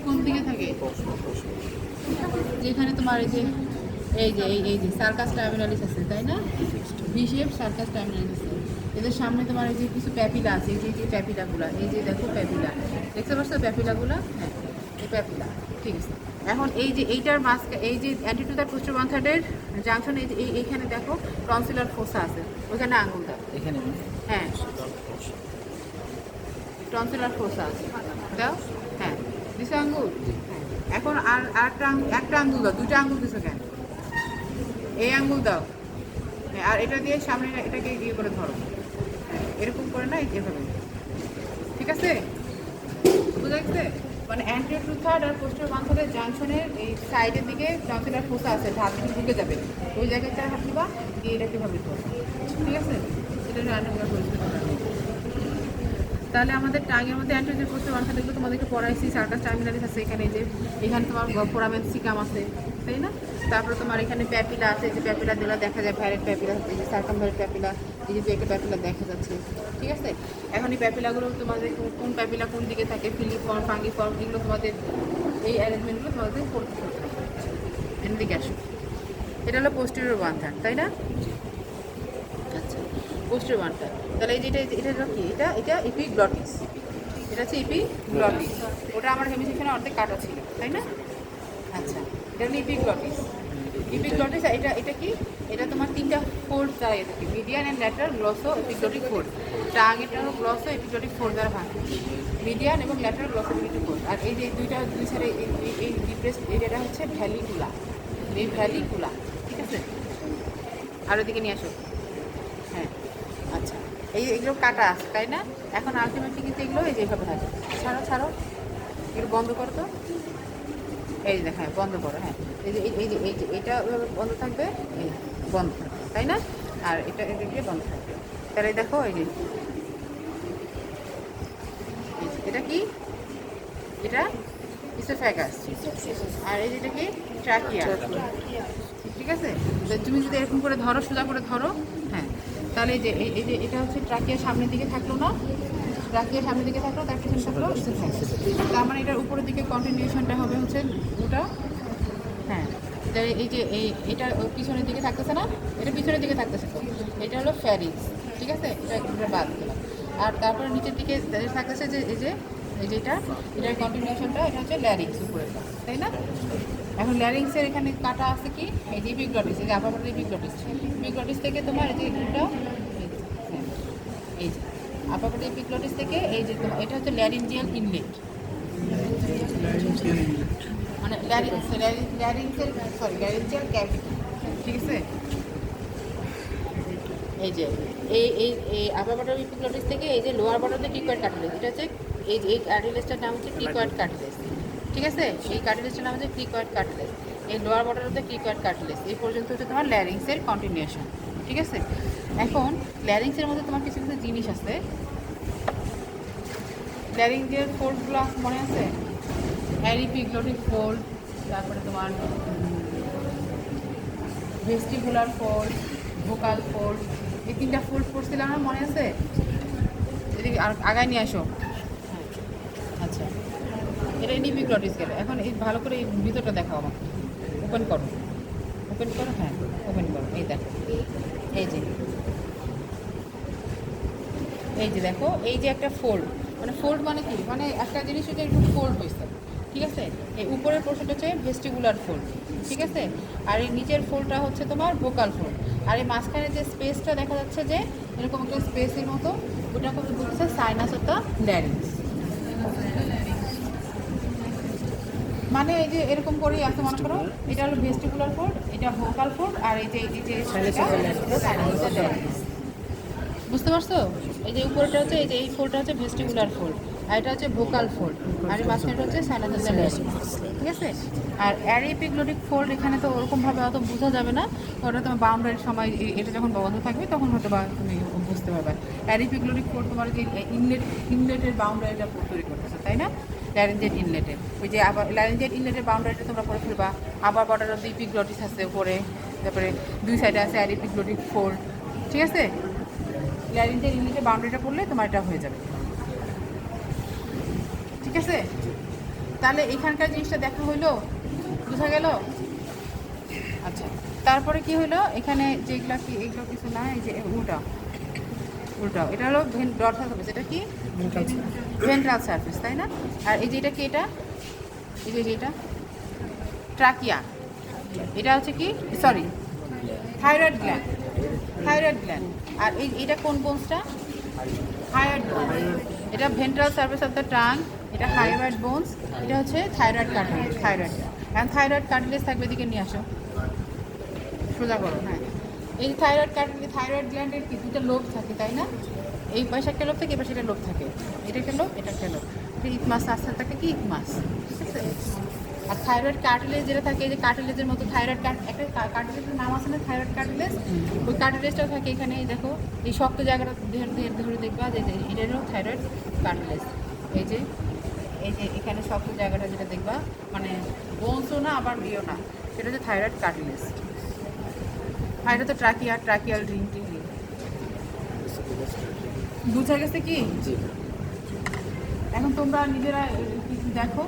কোন দিকে থাকে? যেখানে তোমার এই যে সার্কাস টার্মিনালিস আছে, তাই না? ভি শেপ সার্কাস টার্মিনালিস আছে। এদের সামনে তোমার এই যে কিছু প্যাপিলা আছে, এই যে প্যাপিলাগুলো, এই যে দেখো প্যাপিলা, দেখতে পাচ্ছ প্যাপিলাগুলো? হ্যাঁ, এই প্যাপিলা, ঠিক আছে। এখন এই যে এইটার মাস্ক, এই যে অ্যান্টিটুদার পোস্টার 1/3 জাংশন, এই যে এইখানে দেখো টনসিলার ফোসা আছে, ওইখানে আঙুল দাও। এখানে? হ্যাঁ, টনসিলার ফোসা আছে, দাও। হ্যাঁ, দিছো আঙুল? এখন আর একটা আঙুল দাও, দুইটা আঙুল দিছো কেন? এই আঙুল দাও। হ্যাঁ, আর এটা দিয়ে সামনে এটাকে ইয়ে করে ধরো, এরকম করে না, এভাবে, ঠিক আছে? বুঝা গেছে? মানে অ্যান্টিরিয়র টু থার্ড আর পোস্টার 1/3 জাংশনের এই সাইডের দিকে টনসিলার ফোসা আছে, হাত দিকে ঢুকে যাবে, ওই জায়গায় তার হাত দিবা, দিয়ে এটাকে ভাবে ধরো, ঠিক আছে? এটা রান্নাগুলো পরিষ্কার করা। তাহলে আমাদের টাঙের মধ্যে অ্যান্টিরিয়র পোস্টার 1/3 তোমাদেরকে পড়াইছি, সার্কাস টার্মিনালিস আছে এখানে, যে এখানে তোমার ফোরামেন সিকাম আছে, তাই না? তারপরে তোমার এখানে প্যাপিলা আছে, যে প্যাপিলা দিলা দেখা যায়, ভ্যারেট প্যাপিলা, এই যে সার্কামভ্যারেট প্যাপিলা, এই যে একটা প্যাপিলা দেখা যাচ্ছে, ঠিক আছে? এখন এই প্যাপিলাগুলো তোমাদের কোন প্যাপিলা কোন দিকে থাকে, ফিলিফর্ম, ফাঙ্গিফর্ম, এগুলো তোমাদের এই অ্যারেঞ্জমেন্টগুলো তোমাদের করতে হবে। এদিকে আসো, এটা হলো পোস্টেরিয়র 1/3, তাই না? আচ্ছা, পোস্টেরিয়র 1/3, তাহলে এই যেটা এটা হলো কি, এটা এপিগ্লটিস, এটা হচ্ছে এপিগ্লটিস, ওটা আমার হেমিসেকশনে অর্ধেক কাটা ছিল, তাই না? আচ্ছা, এটা হলো এপিগ্লটিস। এপিগ্লটিস এটা কি? এটা তোমার তিনটা ফোল্ড দ্বারা থাকে, median and lateral glosso epiglottic fold. Tongue এটা হলো গ্লসো এপিগ্লটিক ফোল্ড দ্বারা ভাগ, মিডিয়ান এবং ল্যাটারাল গ্লসো এপিগ্লটিক ফোল্ড। আর এই যে দুই সাইডে এই ডিপ্রেসড এরিয়াটা হচ্ছে ভ্যালিকুলা, এই ভ্যালিকুলা, ঠিক আছে? আর ওদিকে নিয়ে আসো। হ্যাঁ, আচ্ছা, এগুলো কাটা আছে, তাই না? এখন আলটিমেটলি কিন্তু এগুলো এই যেভাবে থাকে। ছাড়ো, এগুলো বন্ধ করো তো, এই যে হ্যাঁ, বন্ধ করো। হ্যাঁ, এই যে এটা বন্ধ থাকবে, এই বন্ধ থাকবে, তাই না? আর এটা দিয়ে বন্ধ থাকবে। তাহলে দেখো, এই যে এটা কি? এটা ইসোফ্যাগাস, আর এই যেটা কি? ট্রাকিয়া, ঠিক আছে? তো তুমি যদি এরকম করে ধরো, সোজা করে ধরো, হ্যাঁ, তাহলে এই যে এটা হচ্ছে ট্রাকিয়ার সামনের দিকে থাকলো না, ট্রাকিয়ার সামনের দিকে থাকলো, তার পিছনে থাকলো ইসোফ্যাগাস। তার মানে এটার উপরের দিকে কন্টিনিউশনটা হবে হচ্ছে ওটা। হ্যাঁ, এই যে এটা পিছনের দিকে থাকতেছে না, এটা পিছনের দিকে থাকতেছে, তো এটা হলো ফ্যারিংস, ঠিক আছে? এটা বাদ দিলাম। আর তারপরে নিচের দিকে থাকতেছে যে যেটা এটার কন্টিনিউশনটা, এটা হচ্ছে ল্যারিংস উপরেরটা, তাই না? এখন ল্যারিংসের এখানে কাটা আছে কি? এই যে এপিগ্লটিস, এই যে আপার এপিগ্লটিস থেকে তোমার এই যে এগুলোটা, এই যে আপার এপিগ্লটিস থেকে এই যে এটা হচ্ছে ল্যারিঞ্জিয়াল ইনলেট, মানে ল্যারিঞ্জিয়াল ক্যাভিটি, ঠিক আছে? এই যে এই আপার বর্ডার এপিগ্লটিস থেকে এই যে লোয়ার বর্ডার ক্রিকয়েড কার্টিলেজ, এটা হচ্ছে এই কার্টিলেজটার নাম হচ্ছে ক্রিকয়েড কার্টিলেজ, ঠিক আছে? এই কার্টিলেজটার নাম হচ্ছে ক্রিকয়েড কার্টিলেজ। এই lower border of the cricoid cartilage এই পর্যন্ত হচ্ছে তোমার ল্যারিংসের কন্টিনিউশন, ঠিক আছে? এখন ল্যারিংসের মধ্যে তোমার কিছু কিছু জিনিস আছে। ল্যারিঞ্জিয়াল ফোল্ডগুলো মনে আছে? এপিগ্লটিক ফোল্ড, তারপরে তোমার ভেস্টিবুলার ফোল্ড, ভোকাল ফোল্ড, এই তিনটা ফোল্ড পড়ছিলাম না, মনে আছে? এদিকে আর আগায় নিয়ে আসো। হ্যাঁ, আচ্ছা, এটা এপিগ্লটিস গেল। এখন এই ভালো করে এই ভিতরটা দেখাও আমাকে, ওপেন করো, হ্যাঁ ওপেন করো। এই দেখো, এই যে দেখো, এই যে একটা ফোল্ড, মানে ফোল্ড মানে কি? মানে একটা জিনিস হচ্ছে একটু ফোল্ড হয়েছে, ঠিক আছে? এই উপরের পোর্শনটা হচ্ছে ভেস্টিবুলার ফোল্ড, ঠিক আছে? আর এই নিচের ফোল্ডটা হচ্ছে তোমার ভোকাল ফোল্ড। আর এই মাঝখানে যে স্পেসটা দেখা যাচ্ছে যে এরকম একটা স্পেসের মতো, ওটা কিন্তু বলছে সাইনাস অফ দ্য ল্যারিংস। মানে এই যে এরকম করেই আছে, মনে করো এটা হলো ভেস্টিবুলার ফোল্ড, এটা ভোকাল ফোল্ড, আর এই যে বুঝতে পারছো? এই যে উপরটা হচ্ছে এই ফোল্ডটা হচ্ছে ভেস্টিবুলার ফোল্ড, আর এটা হচ্ছে ভোকাল ফোল্ড, আর এই মাঝখানটা হচ্ছে সাইনাস অফ দ্য ল্যারিংস, ঠিক আছে? আর এপিগ্লটিক ফোল্ড এখানে তো ওরকমভাবে অত বোঝা যাবে না, ওটা তোমার বাউন্ডারির সময় এটা যখন বন্ধ থাকবে তখন হয়তো বা তুমি বুঝতে পারবে। এপিগ্লটিক ফোল্ড তোমার যে ইনলেটের বাউন্ডারিটা তৈরি করতেছে, তাই না? ল্যারিঞ্জিয়াল ইনলেটের, ওই যে আবার ল্যারিঞ্জিয়াল ইনলেটের বাউন্ডারিটা তোমরা পড়ে ফেলবা। আবার বর্ডার অফ দ্য এপিগ্লটিস আছে উপরে, তারপরে দুই সাইডে আছে এপিগ্লটিক ফোল্ড, ঠিক আছে, ল্যারিঞ্জের ইংলিশে বাউন্ডারিটা পড়লে তোমার এটা হয়ে যাবে। ঠিক আছে, তাহলে এখানকার জিনিসটা দেখা হইলো, বোঝা গেল? আচ্ছা, তারপরে কি হলো, এখানে যেগুলো কি এগুলো কিছু না, এই যে উল্টাও উল্টাও, এটা হলো ডরসাল সারফেস, এটা কি ভেন্ট্রাল সারফেস, তাই না? আর এই যে এটা কি, এটা এই যে এটা ট্রাকিয়া, এটা হচ্ছে কি, sorry thyroid gland, thyroid gland. আর এটা কোন বোনসটা? Thyroid bone. এটা ventral surface of the tongue, এটা থাইরয়েড বোনস, এটা হচ্ছে থাইরয়েড কার্টিলেজ, থাইরয়েড। এখন থাইরয়েড কার্টিলেজ থাকবে, এদিকে নিয়ে আসো, সোজা করো। হ্যাঁ, এই থাইরয়েড কার্টিলেজ, থাইরয়েড গ্ল্যান্ডের কি দুটো লোব থাকে, তাই না? এই পাশে একটা লোব থাকে, এই পাশে একটা লোব থাকে, এটা একটা লোব, এটা একটা লোব। এটা ইকমাস আসতে থাকে কি ইকমাস, ঠিক আছে? আর থাইরয়েড কার্টিলেজ যেটা থাকে, এই যে কার্টিলেজের মতো থাইরয়েড একটা কার্টিলেজের নাম আছে না, থাইরয়েড কার্টিলেজ, ওই কার্টিলেজটাও থাকে এখানে। এই দেখো, এই শক্ত জায়গাটা ধরে দেখবা যে এটারও থাইরয়েড কার্টিলেজ। এই যে এখানে শক্ত জায়গাটা যেটা দেখবা, মানে বোনসও না আবার ইয়েও না, সেটা হচ্ছে থাইরয়েড কার্টিলেজ। আর এটা তো ট্রাকিয়াল রিং টিং। বুঝা গেছে কি? এখন তোমরা নিজেরা দেখো।